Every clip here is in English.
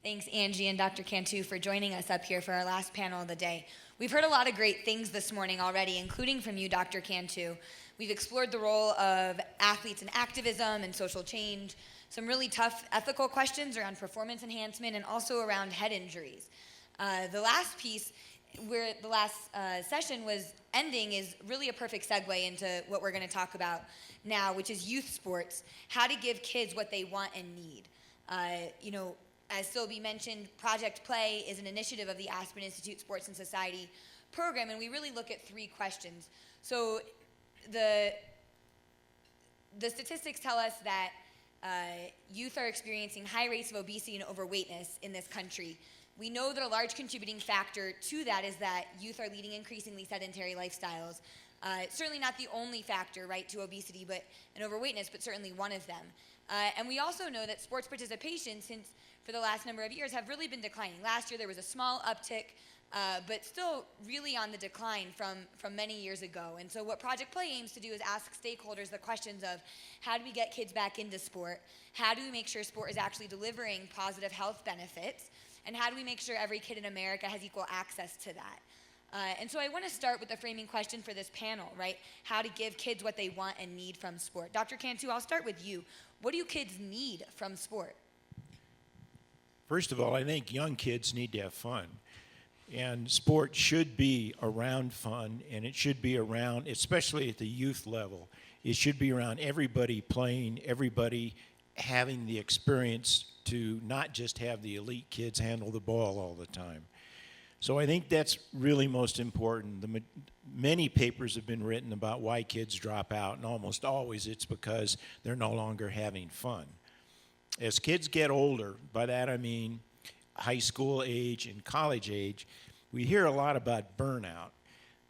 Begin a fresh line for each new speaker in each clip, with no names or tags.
Thanks, Angie and Dr. Cantu, for joining us up here for our last panel of the day. We've heard a lot of great things this morning already, including from you, Dr. Cantu. We've explored the role of athletes in activism and social change, some really tough ethical questions around performance enhancement, and also around head injuries. The last piece, where the last session was ending, is really a perfect segue into what we're going to talk about now, which is youth sports, how to give kids what they want and need. As Sylvie mentioned, Project Play is an initiative of the Aspen Institute Sports and Society program, and we really look at three questions. So the statistics tell us that youth are experiencing high rates of obesity and overweightness in this country. We know that a large contributing factor to that is that youth are leading increasingly sedentary lifestyles. Certainly not the only factor, right, to obesity and overweightness, but certainly one of them. And we also know that sports participation, since for the last number of years, have really been declining. Last year there was a small uptick, but still really on the decline from many years ago. And so what Project Play aims to do is ask stakeholders the questions of, how do we get kids back into sport? How do we make sure sport is actually delivering positive health benefits? And how do we make sure every kid in America has equal access to that? And so I want to start with the framing question for this panel, right? How to give kids what they want and need from sport. Dr. Cantu, I'll start with you. What do kids need from sport?
First of all, I think young kids need to have fun. And sport should be around fun, and it should be around, especially at the youth level, it should be around everybody playing, everybody having the experience to not just have the elite kids handle the ball all the time. So I think that's really most important. Many papers have been written about why kids drop out, and almost always it's because they're no longer having fun. As kids get older, by that I mean high school age and college age, we hear a lot about burnout,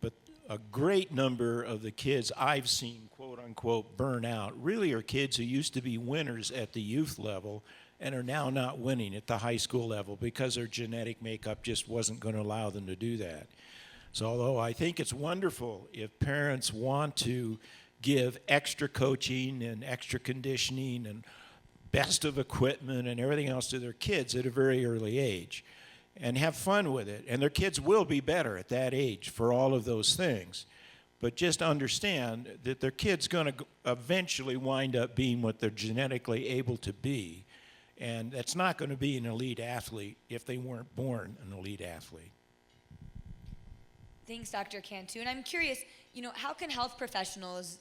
but a great number of the kids I've seen, quote unquote, burn out really are kids who used to be winners at the youth level and are now not winning at the high school level because their genetic makeup just wasn't going to allow them to do that. So although I think it's wonderful if parents want to give extra coaching and extra conditioning and best of equipment and everything else to their kids at a very early age and have fun with it, and their kids will be better at that age for all of those things, but just understand that their kid's going to eventually wind up being what they're genetically able to be, and that's not going to be an elite athlete if they weren't born an elite athlete.
Thanks, Dr. Cantu. And I'm curious, how can health professionals,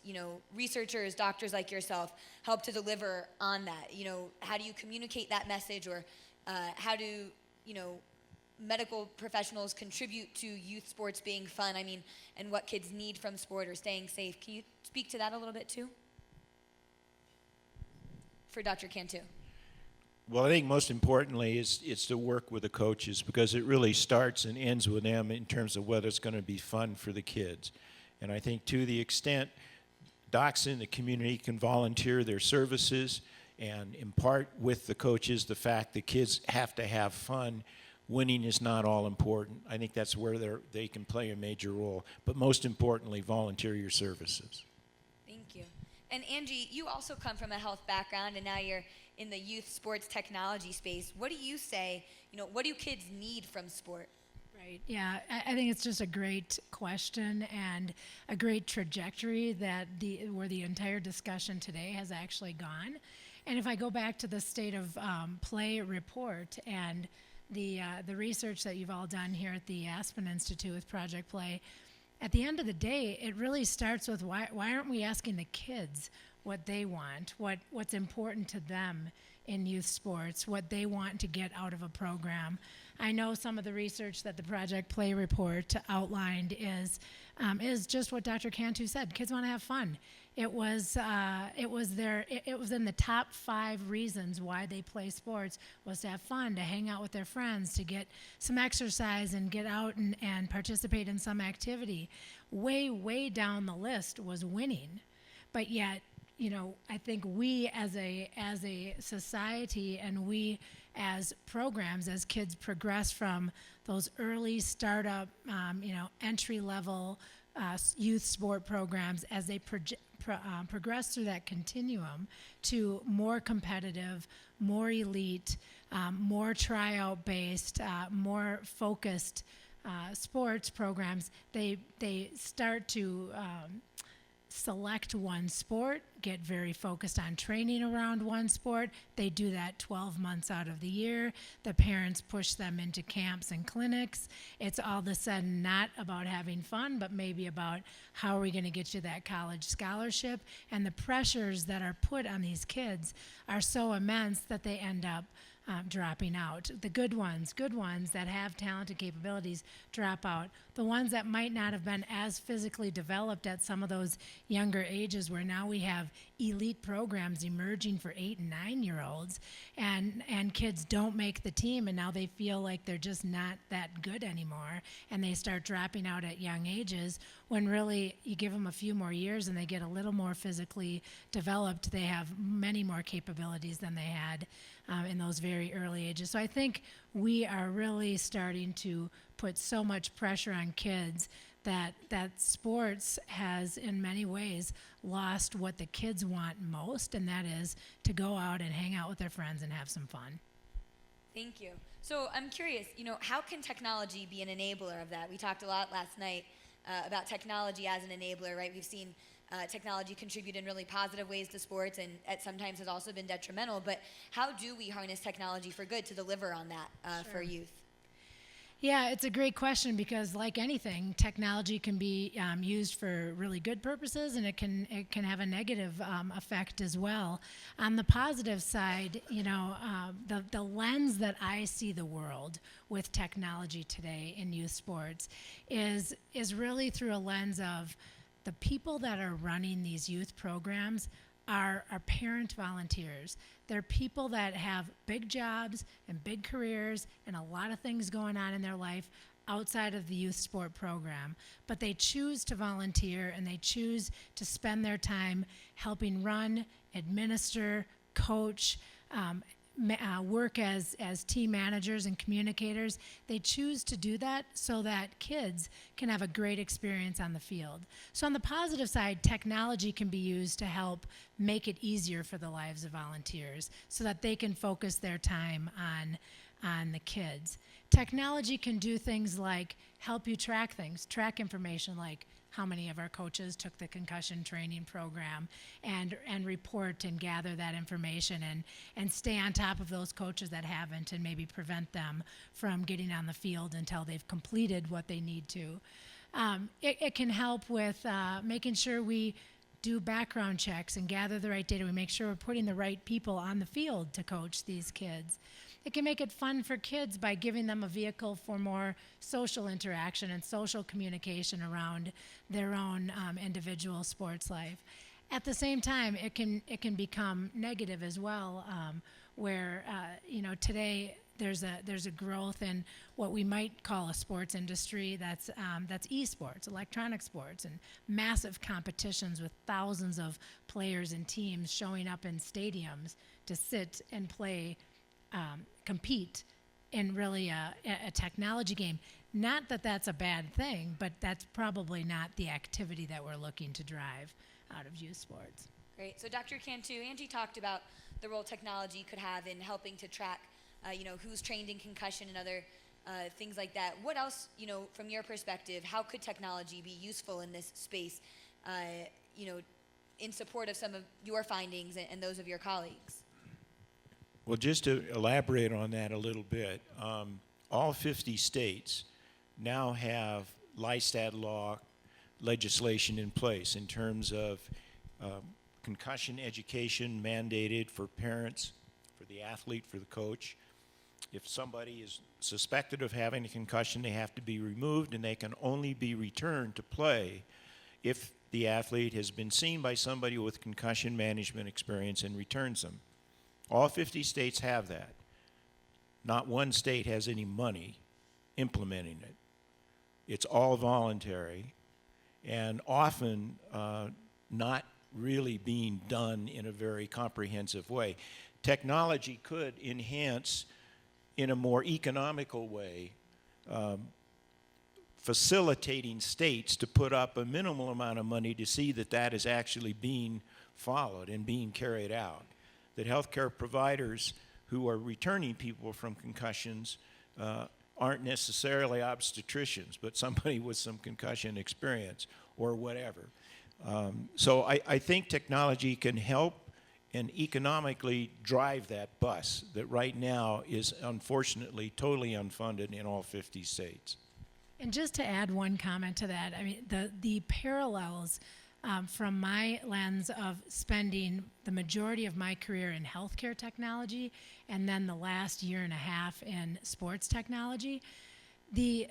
researchers, doctors like yourself, help to deliver on that? How do you communicate that message, or how do, medical professionals contribute to youth sports being fun? And what kids need from sport or staying safe. Can you speak to that a little bit too? For Dr. Cantu.
Well, I think most importantly is to work with the coaches, because it really starts and ends with them in terms of whether it's going to be fun for the kids. And I think to the extent docs in the community can volunteer their services and impart with the coaches the fact that kids have to have fun, winning is not all important. I think that's where they can play a major role. But most importantly, volunteer your services.
Thank you. And Angie, you also come from a health background, and now you're in the youth sports technology space. What do you say, what do kids need from sport?
Right, yeah, I think it's just a great question and a great trajectory where the entire discussion today has actually gone. And if I go back to the State of Play report and the research that you've all done here at the Aspen Institute with Project Play, at the end of the day, it really starts with why aren't we asking the kids what they want, what's important to them in youth sports, what they want to get out of a program. I know some of the research that the Project Play report outlined is just what Dr. Cantu said. Kids want to have fun. It was in the top 5 reasons why they play sports was to have fun, to hang out with their friends, to get some exercise and get out and participate in some activity. Way down the list was winning. But yet, I think we as a society and we as programs, as kids progress from those early startup, entry level youth sport programs as they progress through that continuum to more competitive, more elite, more tryout based, more focused sports programs. They start to select one sport, get very focused on training around one sport. They do that 12 months out of the year. The parents push them into camps and clinics. It's all of a sudden not about having fun, but maybe about how are we going to get you that college scholarship. And the pressures that are put on these kids are so immense that they end up dropping out. The good ones that have talented capabilities drop out. The ones that might not have been as physically developed at some of those younger ages, where now we have elite programs emerging for 8 and 9-year-olds, and kids don't make the team, and now they feel like they're just not that good anymore, and they start dropping out at young ages, when really you give them a few more years and they get a little more physically developed. They have many more capabilities than they had in those very early ages. So I think we are really starting to put so much pressure on kids that sports has in many ways lost what the kids want most, and that is to go out and hang out with their friends and have some fun.
Thank you. So I'm curious, how can technology be an enabler of that? We talked a lot last night about technology as an enabler, right? We've seen technology contribute in really positive ways to sports, and at sometimes has also been detrimental. But how do we harness technology for good to deliver on that for youth?
Yeah, it's a great question, because like anything, technology can be used for really good purposes, and it can have a negative effect as well. On the positive side, the lens that I see the world with technology today in youth sports is really through a lens of the people that are running these youth programs are parent volunteers. They're people that have big jobs and big careers and a lot of things going on in their life outside of the youth sport program, but they choose to volunteer, and they choose to spend their time helping run, administer, coach, work as team managers and communicators. They choose to do that so that kids can have a great experience on the field. So on the positive side, technology can be used to help make it easier for the lives of volunteers so that they can focus their time on the kids. Technology can do things like help you track information like how many of our coaches took the concussion training program, and report and gather that information and stay on top of those coaches that haven't, and maybe prevent them from getting on the field until they've completed what they need to. It can help with making sure we do background checks and gather the right data. We make sure we're putting the right people on the field to coach these kids. It can make it fun for kids by giving them a vehicle for more social interaction and social communication around their own individual sports life. At the same time, it can become negative as well, where today there's a growth in what we might call a sports industry that's esports, electronic sports, and massive competitions with thousands of players and teams showing up in stadiums to sit and play. Compete in really a technology game. Not that that's a bad thing, but that's probably not the activity that we're looking to drive out of youth sports.
Great. So Dr. Cantu, Angie talked about the role technology could have in helping to track, who's trained in concussion and other things like that. What else, from your perspective, how could technology be useful in this space, in support of some of your findings and those of your colleagues?
Well, just to elaborate on that a little bit, all 50 states now have LISTAT law legislation in place in terms of concussion education mandated for parents, for the athlete, for the coach. If somebody is suspected of having a concussion, they have to be removed, and they can only be returned to play if the athlete has been seen by somebody with concussion management experience and returns them. All 50 states have that. Not one state has any money implementing it. It's all voluntary, and often not really being done in a very comprehensive way. Technology could enhance in a more economical way facilitating states to put up a minimal amount of money to see that that is actually being followed and being carried out. That healthcare providers who are returning people from concussions aren't necessarily obstetricians, but somebody with some concussion experience or whatever. So I think technology can help and economically drive that bus that right now is unfortunately totally unfunded in all 50 states.
And just to add one comment to that, I mean, the parallels from my lens of spending the majority of my career in healthcare technology and then the last year and a half in sports technology, the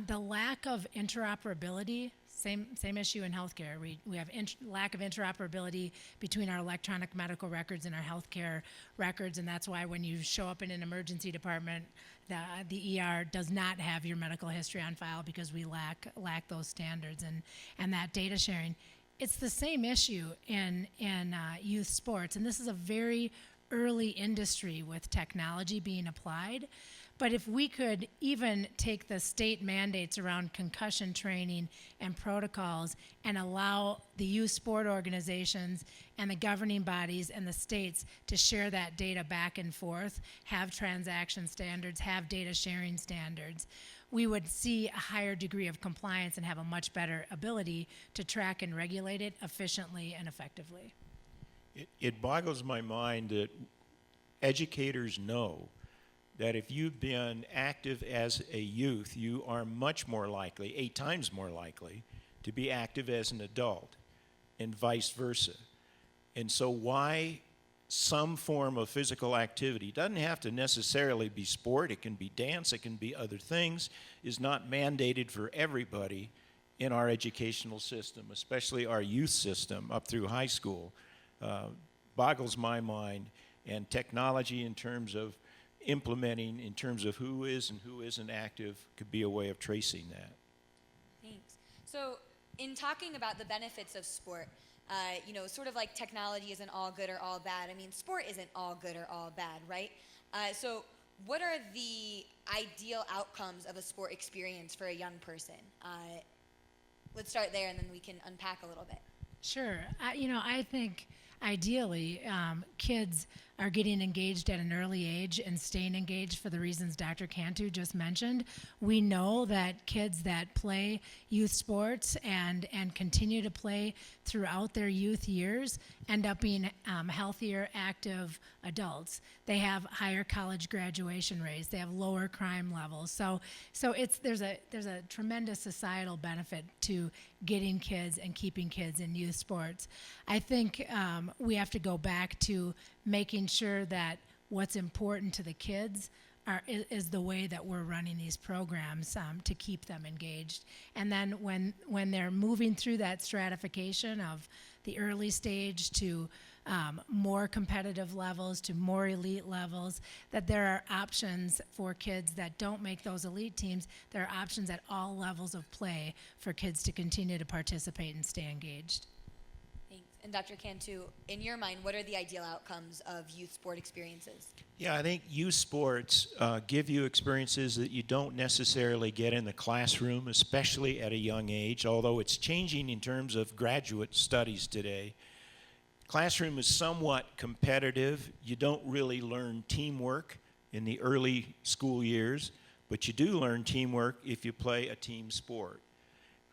lack of interoperability, same issue in healthcare. We have lack of interoperability between our electronic medical records and our healthcare records, and that's why when you show up in an emergency department, the ER does not have your medical history on file because we lack those standards and that data sharing. It's the same issue in youth sports, and this is a very early industry with technology being applied. But if we could even take the state mandates around concussion training and protocols and allow the youth sport organizations and the governing bodies and the states to share that data back and forth, have transaction standards, have data sharing standards, we would see a higher degree of compliance and have a much better ability to track and regulate it efficiently and effectively.
It boggles my mind that educators know that if you've been active as a youth, you are much more likely, 8 times more likely, to be active as an adult, and vice versa. And so why some form of physical activity, doesn't have to necessarily be sport, it can be dance, it can be other things, is not mandated for everybody in our educational system, especially our youth system up through high school, boggles my mind. And technology in terms of implementing, in terms of who is and who isn't active, could be a way of tracing that.
Thanks. So in talking about the benefits of sport, sort of like technology isn't all good or all bad. I mean, sport isn't all good or all bad, right? So what are the ideal outcomes of a sport experience for a young person? Let's start there, and then we can unpack a little bit.
Sure. I think ideally kids are getting engaged at an early age and staying engaged for the reasons Dr. Cantu just mentioned. We know that kids that play youth sports and continue to play throughout their youth years end up being healthier, active adults. They have higher college graduation rates. They have lower crime levels. So there's a tremendous societal benefit to getting kids and keeping kids in youth sports. I think we have to go back to making sure that what's important to the kids is the way that we're running these programs to keep them engaged. And then when they're moving through that stratification of the early stage to more competitive levels, to more elite levels, that there are options for kids that don't make those elite teams. There are options at all levels of play for kids to continue to participate and stay engaged.
Thanks. And Dr. Cantu, in your mind, what are the ideal outcomes of youth sport experiences?
Yeah, I think youth sports give you experiences that you don't necessarily get in the classroom, especially at a young age, although it's changing in terms of graduate studies today. Classroom is somewhat competitive. You don't really learn teamwork in the early school years, but you do learn teamwork if you play a team sport.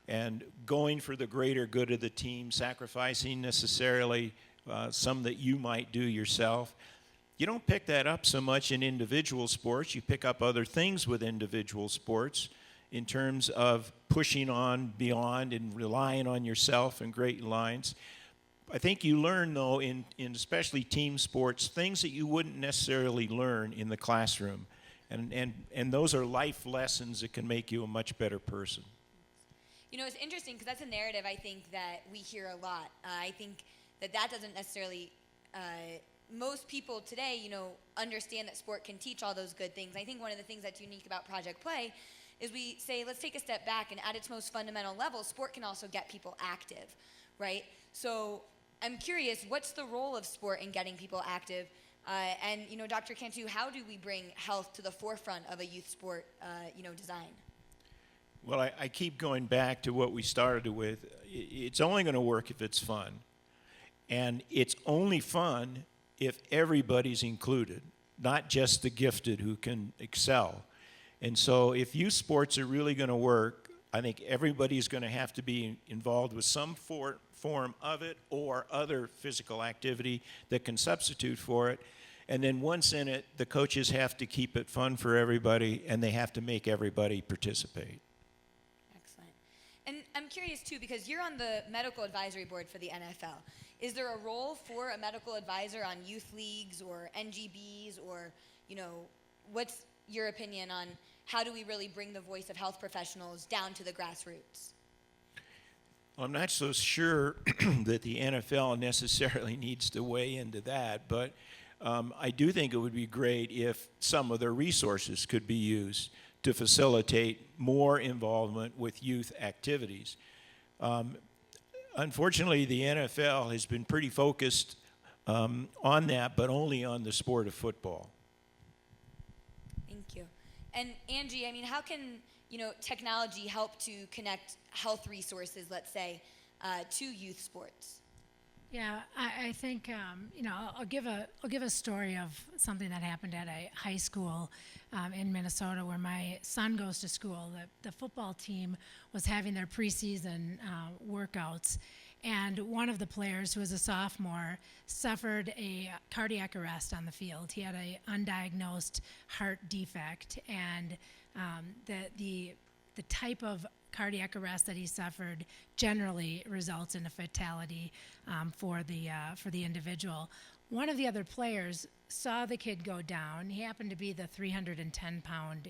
And going for the greater good of the team, sacrificing necessarily some that you might do yourself. You don't pick that up so much in individual sports. You pick up other things with individual sports in terms of pushing on beyond and relying on yourself in great lines. I think you learn, though, in especially team sports, things that you wouldn't necessarily learn in the classroom. And those are life lessons that can make you a much better person.
You know, it's interesting because that's a narrative I think that we hear a lot. I think that doesn't necessarily, most people today, understand that sport can teach all those good things. I think one of the things that's unique about Project Play is we say, let's take a step back, and at its most fundamental level, sport can also get people active, right? So I'm curious, what's the role of sport in getting people active? And Dr. Cantu, how do we bring health to the forefront of a youth sport, design?
Well, I keep going back to what we started with. It's only going to work if it's fun. And it's only fun if everybody's included, not just the gifted who can excel. And so if youth sports are really going to work, I think everybody's going to have to be involved with some form of it or other physical activity that can substitute for it. And then once in it, the coaches have to keep it fun for everybody, and they have to make everybody participate.
Excellent. And I'm curious, too, because you're on the medical advisory board for the NFL. Is there a role for a medical advisor on youth leagues or NGBs, or, what's your opinion on how do we really bring the voice of health professionals down to the grassroots?
Well, I'm not so sure that the NFL necessarily needs to weigh into that, but I do think it would be great if some of their resources could be used to facilitate more involvement with youth activities. Unfortunately, the NFL has been pretty focused on that, but only on the sport of football.
Thank you. And Angie, how can technology help to connect health resources, let's say, to youth sports?
Yeah, I think I'll give a story of something that happened at a high school in Minnesota where my son goes to school. The football team was having their preseason workouts, and one of the players, who was a sophomore, suffered a cardiac arrest on the field. He had an undiagnosed heart defect, and the type of cardiac arrest that he suffered generally results in a fatality for the individual. One of the other players saw the kid go down. He happened to be the 310-pound,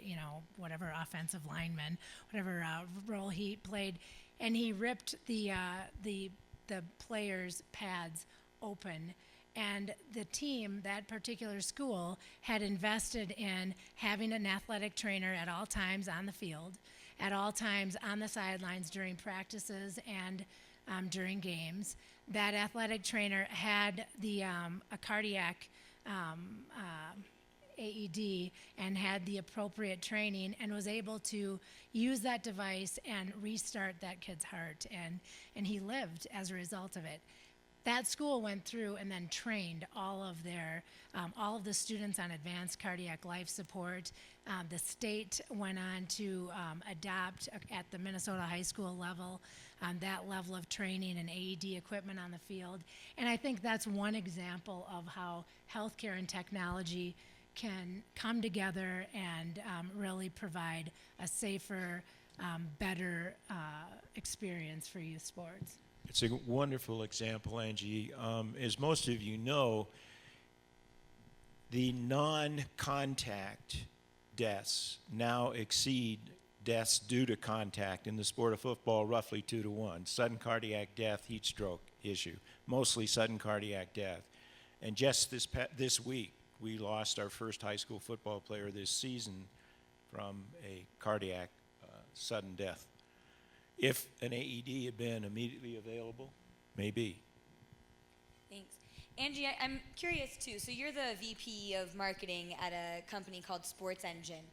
whatever offensive lineman, whatever role he played, and he ripped the player's pads open. And the team, that particular school, had invested in having an athletic trainer at all times on the field, at all times on the sidelines during practices and during games. That athletic trainer had a cardiac AED and had the appropriate training and was able to use that device and restart that kid's heart. And he lived as a result of it. That school went through and then trained all of the students on advanced cardiac life support. The state went on to adopt at the Minnesota high school level that level of training and AED equipment on the field. And I think that's one example of how healthcare and technology can come together and really provide a safer, better experience for youth sports.
It's a wonderful example, Angie. As most of you know, the non-contact deaths now exceed deaths due to contact in the sport of football roughly 2-to-1. Sudden cardiac death, heat stroke issue, mostly sudden cardiac death. And just this week, we lost our first high school football player this season from a cardiac sudden death. If an AED had been immediately available, maybe.
Thanks. Angie, I'm curious too. So you're the VP of marketing at a company called SportsEngine.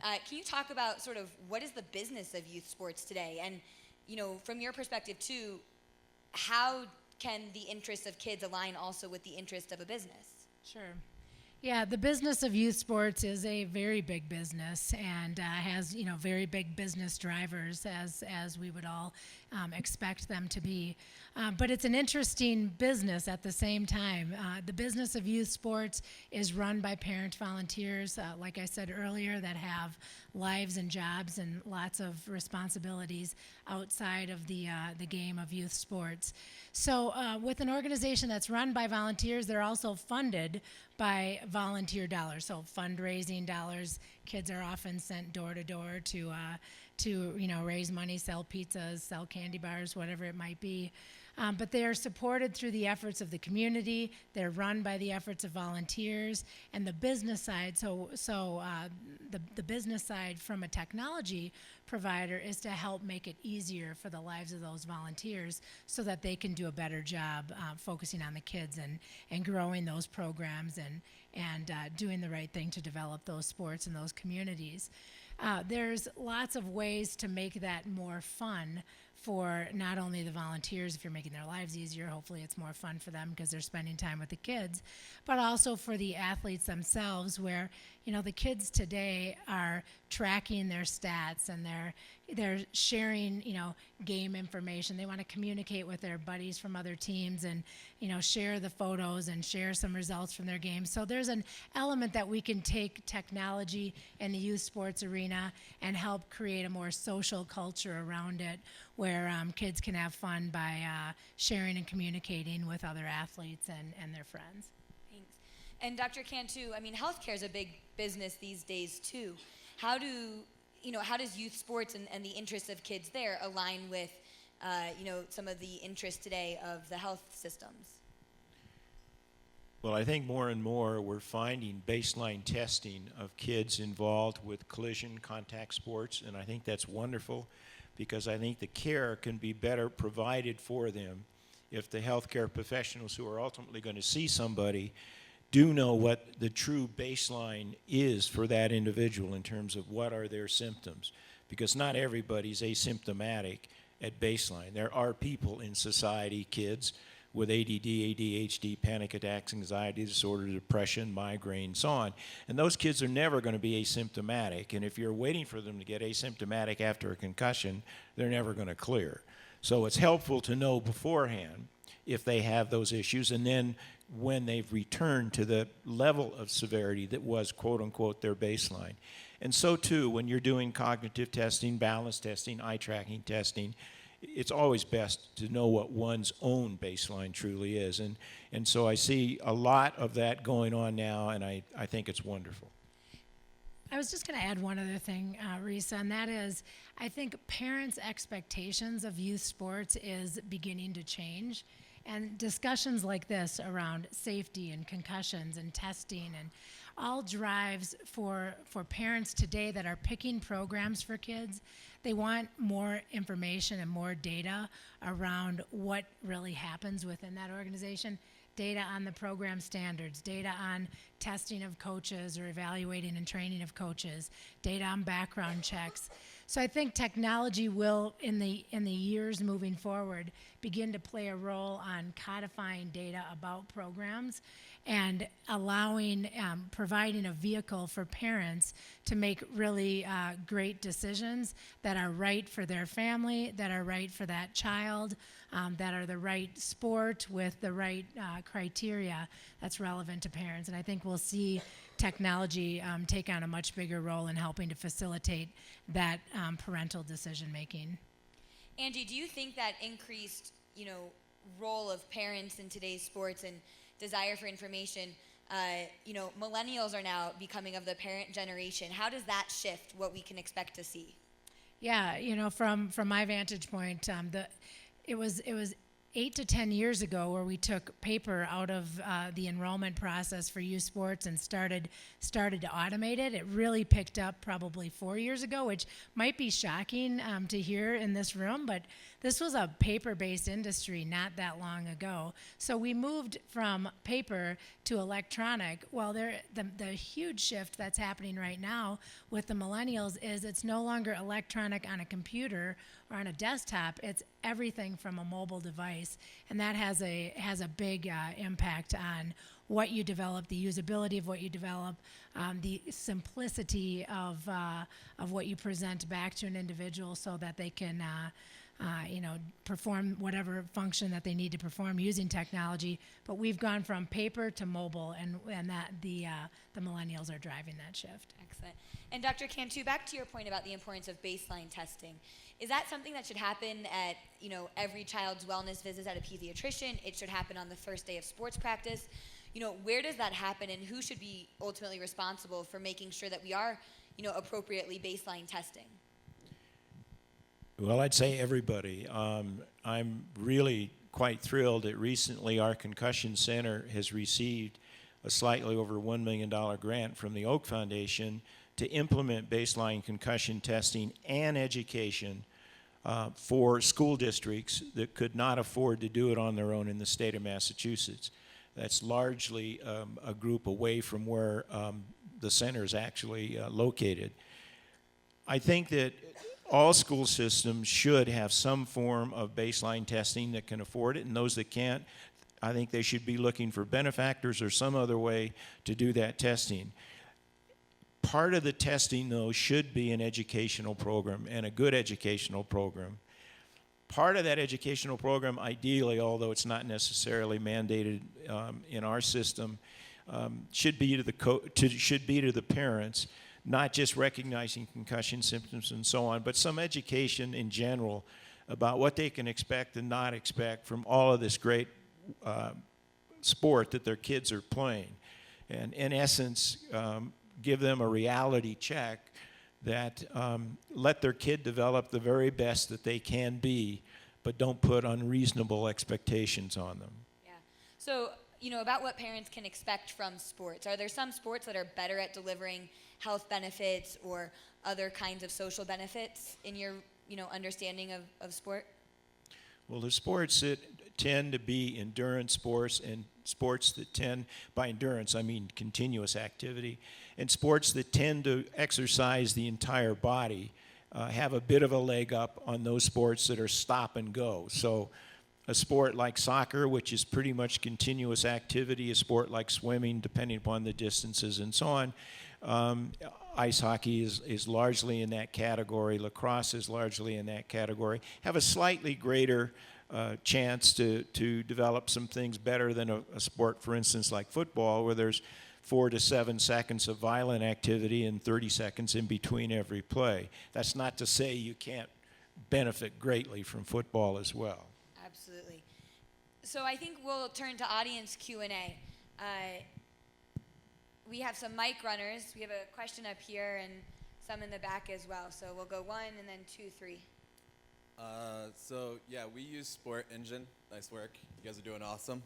Can you talk about sort of what is the business of youth sports today? And, from your perspective too, how can the interests of kids align also with the interest of a business?
Sure. Yeah, the business of youth sports is a very big business and has, very big business drivers as we would all expect them to be. But it's an interesting business at the same time. The business of youth sports is run by parent volunteers, like I said earlier, that have lives and jobs and lots of responsibilities outside of the game of youth sports. So with an organization that's run by volunteers, they're also funded by volunteer dollars, so fundraising dollars. Kids are often sent door to door to raise money, sell pizzas, sell candy bars, whatever it might be. But they are supported through the efforts of the community. They're run by the efforts of volunteers, and the business side. The business side from a technology provider is to help make it easier for the lives of those volunteers, so that they can do a better job focusing on the kids and growing those programs and doing the right thing to develop those sports in those communities. There's lots of ways to make that more fun for not only the volunteers, if you're making their lives easier, hopefully it's more fun for them because they're spending time with the kids, but also for the athletes themselves where, the kids today are tracking their stats and they're sharing, game information. They want to communicate with their buddies from other teams and, share the photos and share some results from their games. So there's an element that we can take technology in the youth sports arena and help create a more social culture around it where kids can have fun by sharing and communicating with other athletes and their friends.
Thanks. And Dr. Cantu, healthcare is a big business these days too. How does youth sports and the interests of kids there align with, some of the interests today of the health systems?
Well, I think more and more we're finding baseline testing of kids involved with collision contact sports, and I think that's wonderful because I think the care can be better provided for them if the healthcare professionals who are ultimately going to see somebody do know what the true baseline is for that individual in terms of what are their symptoms, because not everybody's asymptomatic at baseline. There are people in society, kids, with ADD, ADHD, panic attacks, anxiety disorder, depression, migraine, so on. And those kids are never going to be asymptomatic. And if you're waiting for them to get asymptomatic after a concussion, they're never going to clear. So it's helpful to know beforehand if they have those issues, and then when they've returned to the level of severity that was, quote unquote, their baseline. And so too, when you're doing cognitive testing, balance testing, eye tracking testing, it's always best to know what one's own baseline truly is. And so I see a lot of that going on now, and I think it's wonderful.
I was just going to add one other thing, Risa, and that is I think parents' expectations of youth sports is beginning to change. And discussions like this around safety and concussions and testing and all drives for parents today that are picking programs for kids. They want more information and more data around what really happens within that organization. Data on the program standards, data on testing of coaches or evaluating and training of coaches, data on background checks. So I think technology will, in the years moving forward, begin to play a role on codifying data about programs and allowing, providing a vehicle for parents to make really great decisions that are right for their family, that are right for that child, that are the right sport with the right criteria that's relevant to parents. And I think we'll see technology take on a much bigger role in helping to facilitate that parental decision making.
Angie, do you think that increased, role of parents in today's sports and desire for information, millennials are now becoming of the parent generation. How does that shift what we can expect to see?
Yeah, from my vantage point, it was 8 to 10 years ago where we took paper out of the enrollment process for youth sports and started to automate it. It really picked up probably 4 years ago, which might be shocking to hear in this room, but this was a paper-based industry not that long ago. So we moved from paper to electronic. Well, the huge shift that's happening right now with the millennials is it's no longer electronic on a computer or on a desktop. It's everything from a mobile device, and that has a big impact on what you develop, the usability of what you develop, the simplicity of what you present back to an individual so that they can perform whatever function that they need to perform using technology. But we've gone from paper to mobile, and that the millennials are driving that shift.
Excellent. And Dr. Cantu, back to your point about the importance of baseline testing. Is that something that should happen at, every child's wellness visits at a pediatrician? It should happen on the first day of sports practice? Where does that happen, and who should be ultimately responsible for making sure that we are, appropriately baseline testing?
Well, I'd say everybody. I'm really quite thrilled that recently our concussion center has received a slightly over $1 million grant from the Oak Foundation to implement baseline concussion testing and education for school districts that could not afford to do it on their own in the state of Massachusetts. that's largely a group away from where the center is actually located. I think that all school systems should have some form of baseline testing that can afford it, and those that can't, I think they should be looking for benefactors or some other way to do that testing. Part of the testing, though, should be an educational program, and a good educational program. Part of that educational program, ideally, although it's not necessarily mandated in our system, should be to the parents, not just recognizing concussion symptoms and so on, but some education in general about what they can expect and not expect from all of this great sport that their kids are playing. And in essence, give them a reality check that let their kid develop the very best that they can be, but don't put unreasonable expectations on them.
Yeah. So, about what parents can expect from sports. Are there some sports that are better at delivering health benefits or other kinds of social benefits in your, understanding of sport?
Well, there's sports that tend to be endurance sports, and sports that tend, by endurance, I mean continuous activity, and sports that tend to exercise the entire body have a bit of a leg up on those sports that are stop and go. So a sport like soccer, which is pretty much continuous activity, a sport like swimming, depending upon the distances and so on. Ice hockey is largely in that category. Lacrosse is largely in that category. Have a slightly greater chance to develop some things better than a sport, for instance, like football, where there's 4 to 7 seconds of violent activity and 30 seconds in between every play. That's not to say you can't benefit greatly from football as well.
Absolutely. So I think we'll turn to audience Q&A. We have some mic runners. We have a question up here and some in the back as well. So we'll go 1 and then 2, 3.
We use SportsEngine. Nice work. You guys are doing awesome.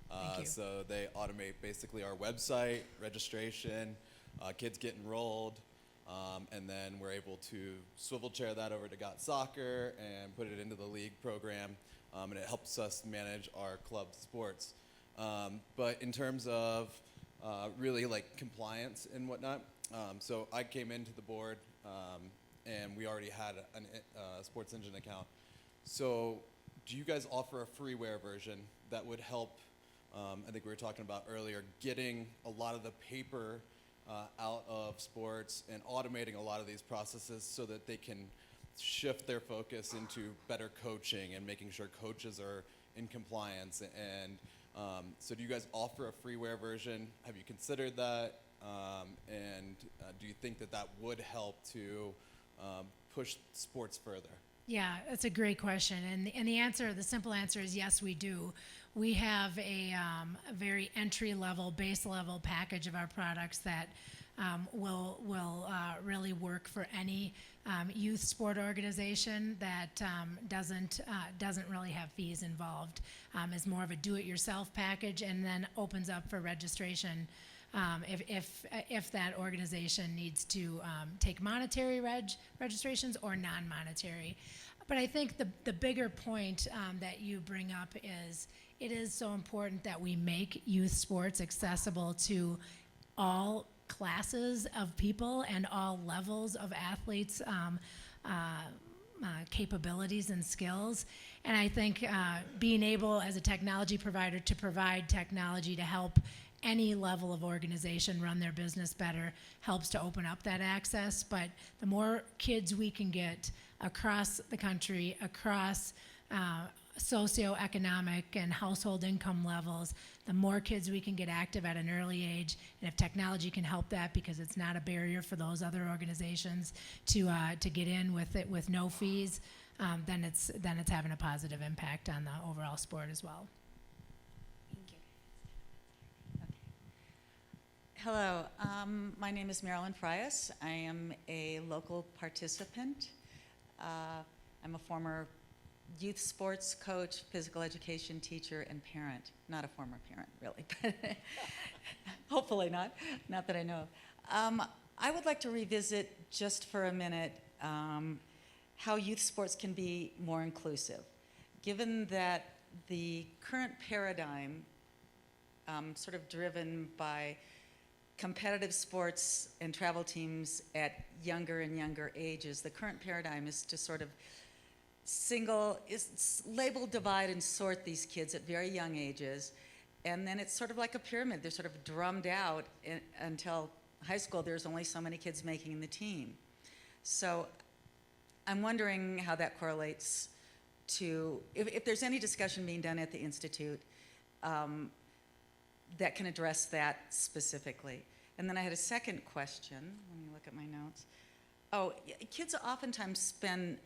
Thank you.
So they automate basically our website, registration, kids get enrolled, and then we're able to swivel chair that over to Got Soccer and put it into the league program, and it helps us manage our club sports. But in terms of really like compliance and whatnot, so I came into the board and we already had a SportsEngine account. So do you guys offer a freeware version that would help, I think we were talking about earlier, getting a lot of the paper out of sports and automating a lot of these processes so that they can shift their focus into better coaching and making sure coaches are in compliance? And so do you guys offer a freeware version? Have you considered that? And do you think that that would help to push sports further?
Yeah, that's a great question. And the simple answer is yes, we do. We have a very entry-level, base-level package of our products that will really work for any youth sport organization that doesn't really have fees involved. It's more of a do-it-yourself package, and then opens up for registration if that organization needs to take monetary registrations or non-monetary. But I think the bigger point that you bring up is it is so important that we make youth sports accessible to all classes of people and all levels of athletes' capabilities and skills. And I think being able as a technology provider to provide technology to help any level of organization run their business better helps to open up that access. But the more kids we can get across the country, across socioeconomic and household income levels, the more kids we can get active at an early age. And if technology can help that, because it's not a barrier for those other organizations to get in with it with no fees, then it's having a positive impact on the overall sport as well.
Thank you.
Hello, my name is Marilyn Frias. I am a local participant. I'm a former youth sports coach, physical education teacher, and parent. Not a former parent, really, but hopefully not that I know of. I would like to revisit just for a minute how youth sports can be more inclusive. Given that the current paradigm sort of driven by competitive sports and travel teams at younger and younger ages. The current paradigm is to sort of label, divide, and sort these kids at very young ages. And then it's sort of like a pyramid. They're sort of drummed out until high school. There's only so many kids making the team. So I'm wondering how that correlates to, if there's any discussion being done at the Institute that can address that specifically. And then I had a second question. Let me look at my notes. Oh, kids oftentimes spend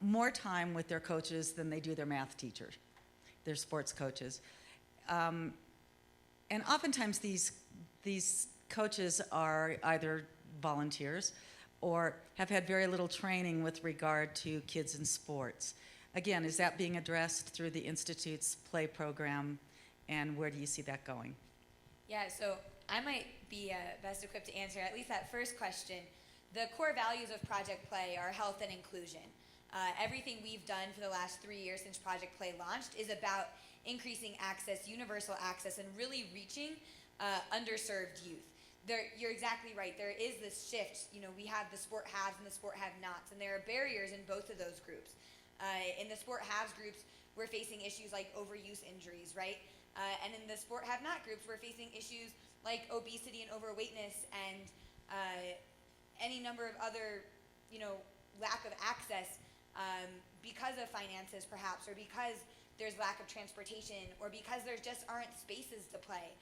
more time with their coaches than they do their math teachers, their sports coaches. And oftentimes these coaches are either volunteers or have had very little training with regard to kids in sports. Again, is that being addressed through the Institute's play program, and where do you see that going?
Yeah, so I might be best equipped to answer at least that first question. The core values of Project Play are health and inclusion. Everything we've done for the last 3 years since Project Play launched is about increasing access, universal access, and really reaching underserved youth. You're exactly right. There is this shift. You know, we have the sport haves and the sport have-nots, and there are barriers in both of those groups. In the sport haves groups, we're facing issues like overuse injuries, right? And in the sport have-not groups, we're facing issues like obesity and overweightness and any number of other, lack of access because of finances perhaps, or because there's lack of transportation, or because there just aren't spaces to play,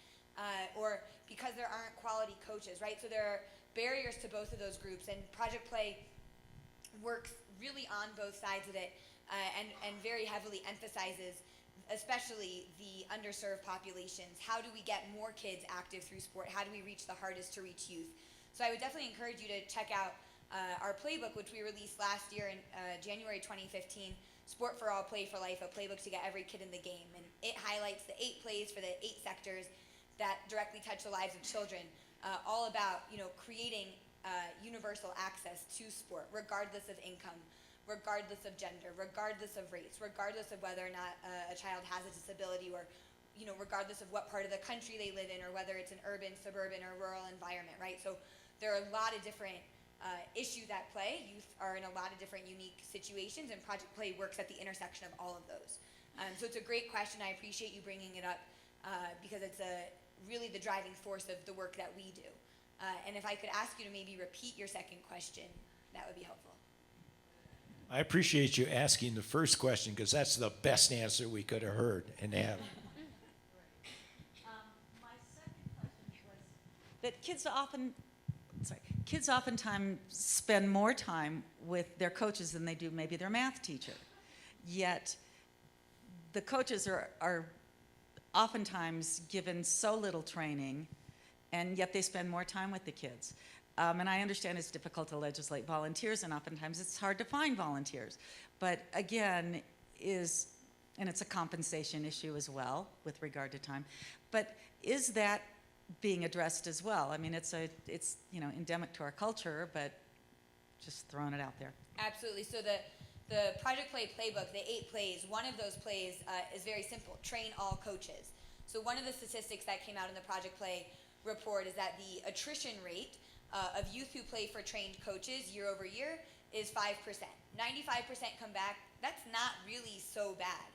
or because there aren't quality coaches, right? So there are barriers to both of those groups, and Project Play works really on both sides of it, and very heavily emphasizes especially the underserved populations. How do we get more kids active through sport? How do we reach the hardest to reach youth? So I would definitely encourage you to check out our playbook, which we released last year in January 2015, Sport for All, Play for Life, a playbook to get every kid in the game. And it highlights the 8 plays for the 8 sectors that directly touch the lives of children, all about creating universal access to sport, regardless of income, regardless of gender, regardless of race, regardless of whether or not a child has a disability, or regardless of what part of the country they live in, or whether it's an urban, suburban, or rural environment, right? So there are a lot of different issues at play. Youth are in a lot of different unique situations, and Project Play works at the intersection of all of those. So it's a great question. I appreciate you bringing it up because it's really the driving force of the work that we do. And if I could ask you to maybe repeat your second question, that would be helpful.
I appreciate you asking the first question, because that's the best answer we could have heard and have.
My second question was that kids oftentimes spend more time with their coaches than they do maybe their math teacher. Yet the coaches are oftentimes given so little training, and yet they spend more time with the kids. And I understand it's difficult to legislate volunteers, and oftentimes it's hard to find volunteers. But again, and it's a compensation issue as well with regard to time. But is that being addressed as well? I mean, it's endemic to our culture, but just throwing it out there.
Absolutely. So the Project Play playbook, the 8 plays, one of those plays is very simple: train all coaches. So one of the statistics that came out in the Project Play report is that the attrition rate of youth who play for trained coaches year over year is 5%. 95% come back. That's not really so bad.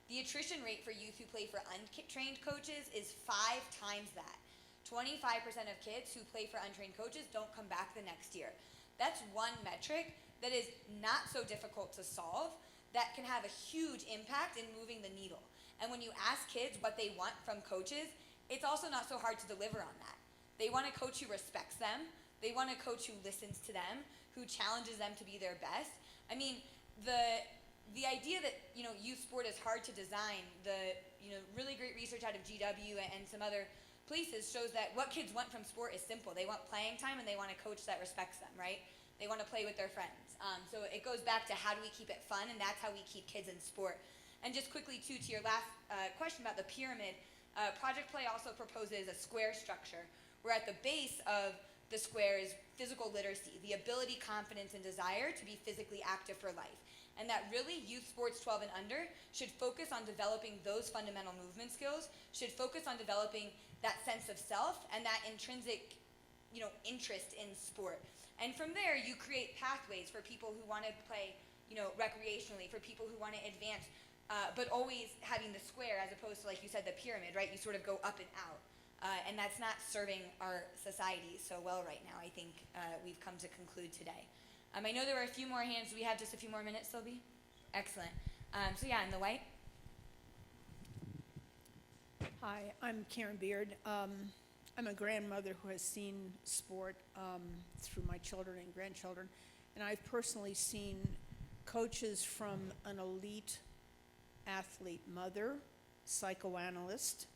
The attrition rate for youth who play for untrained coaches is 5 times that. 25% of kids who play for untrained coaches don't come back the next year. That's one metric that is not so difficult to solve, that can have a huge impact in moving the needle. And when you ask kids what they want from coaches, it's also not so hard to deliver on that. They want a coach who respects them. They want a coach who listens to them, who challenges them to be their best. I mean, the idea that youth sport is hard to design, the really great research out of GW and some other places shows that what kids want from sport is simple. They want playing time, and they want a coach that respects them, right? They want to play with their friends. So it goes back to how do we keep it fun, and that's how we keep kids in sport. And just quickly, too, to your last question about the pyramid, Project Play also proposes a square structure, where at the base of the square is physical literacy, the ability, confidence, and desire to be physically active for life. and that really youth sports 12 and under should focus on developing those fundamental movement skills, should focus on developing that sense of self and that intrinsic, interest in sport. And from there, you create pathways for people who want to play, recreationally, for people who want to advance, but always having the square as opposed to, like you said, the pyramid, right? You sort of go up and out. And that's not serving our society so well right now. I think we've come to conclude today. I know there were a few more hands. Do we have just a few more minutes, Sylvie? Excellent. So yeah, in the white.
Hi, I'm Karen Beard. I'm a grandmother who has seen sport through my children and grandchildren, and I've personally seen coaches from an elite athlete mother, psychoanalyst,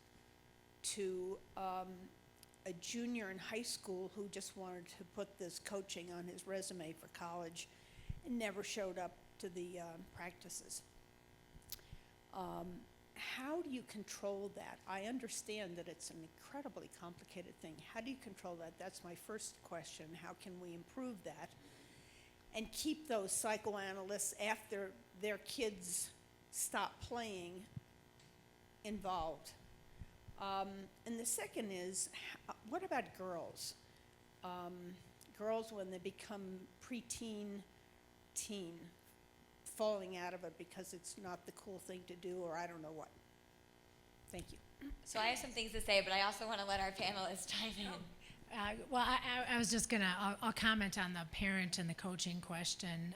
to a junior in high school who just wanted to put this coaching on his resume for college and never showed up to the practices. How do you control that? I understand that it's an incredibly complicated thing. How do you control that? That's my first question. How can we improve that? And keep those psychoanalysts, after their kids stop playing, involved. And the second is, what about girls? Girls, when they become preteen, teen, falling out of it because it's not the cool thing to do, or I don't know what. Thank you.
So I have some things to say, but I also want to let our panelists chime in.
Well, I was just I'll comment on the parent and the coaching question.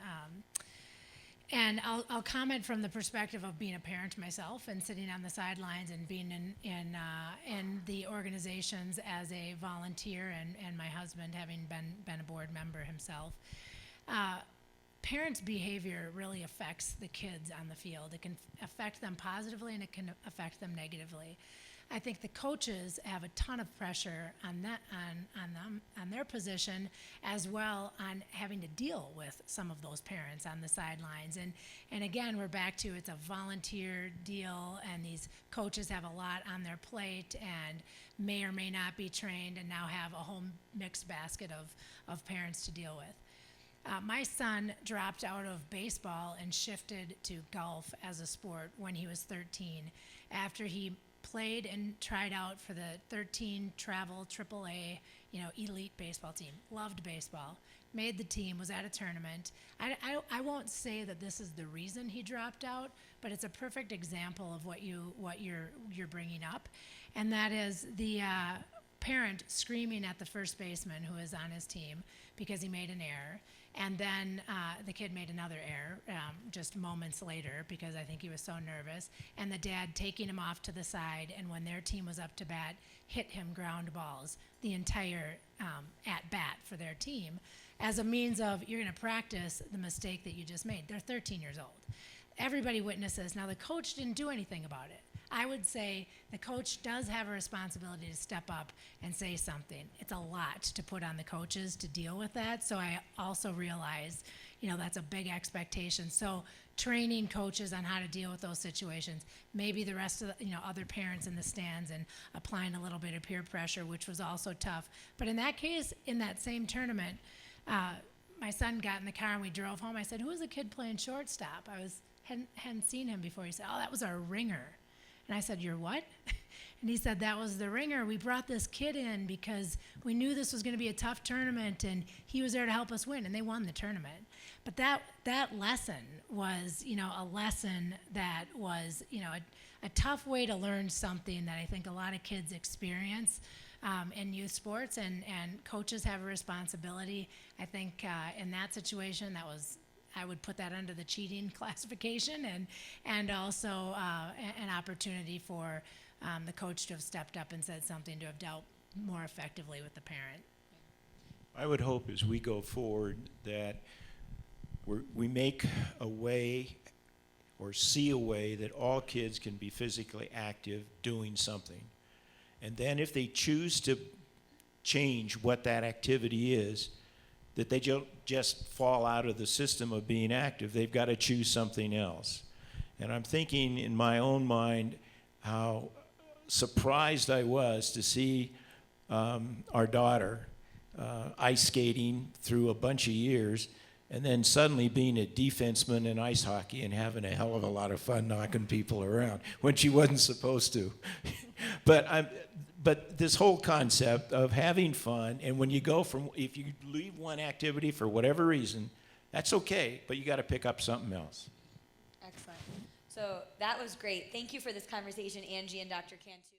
And I'll comment from the perspective of being a parent myself and sitting on the sidelines and being in the organizations as a volunteer, and my husband having been a board member himself. Parents' behavior really affects the kids on the field. It can affect them positively and it can affect them negatively. I think the coaches have a ton of pressure on their position, as well on having to deal with some of those parents on the sidelines. And again, we're back to, it's a volunteer deal, and these coaches have a lot on their plate and may or may not be trained, and now have a whole mixed basket of parents to deal with. My son dropped out of baseball and shifted to golf as a sport when he was 13, after he played and tried out for the 13 travel AAA, elite baseball team. Loved baseball, made the team, was at a tournament. I won't say that this is the reason he dropped out, but it's a perfect example of what you're bringing up, and that is the parent screaming at the first baseman who is on his team because he made an error. And then the kid made another error just moments later because I think he was so nervous. And the dad taking him off to the side, and when their team was up to bat, hit him ground balls the entire at bat for their team, as a means of, you're going to practice the mistake that you just made. They're 13 years old. Everybody witnesses. Now, the coach didn't do anything about it. I would say the coach does have a responsibility to step up and say something. It's a lot to put on the coaches to deal with that. So I also realize, that's a big expectation. So training coaches on how to deal with those situations, maybe the rest of the, other parents in the stands, and applying a little bit of peer pressure, which was also tough. But in that case, in that same tournament, my son got in the car and we drove home. I said, "Who was the kid playing shortstop?" Hadn't seen him before. He said, "Oh, that was our ringer." And I said, "You're what?" And he said, "That was the ringer. We brought this kid in because we knew this was going to be a tough tournament, and he was there to help us win." And they won the tournament. But that lesson was, a lesson that was, a tough way to learn something that I think a lot of kids experience in youth sports, and coaches have a responsibility. I think in that situation, I would put that under the cheating classification, and also an opportunity for the coach to have stepped up and said something, to have dealt more effectively with the parent.
I would hope as we go forward that we make a way, or see a way, that all kids can be physically active doing something. And then if they choose to change what that activity is, that they just fall out of the system of being active. They've got to choose something else. And I'm thinking in my own mind how surprised I was to see our daughter ice skating through a bunch of years, and then suddenly being a defenseman in ice hockey and having a hell of a lot of fun knocking people around when she wasn't supposed to. But this whole concept of having fun, and when you go from, if you leave one activity for whatever reason, that's okay, but you got to pick up something else.
Excellent. So that was great. Thank you for this conversation, Angie and Dr. Cantu.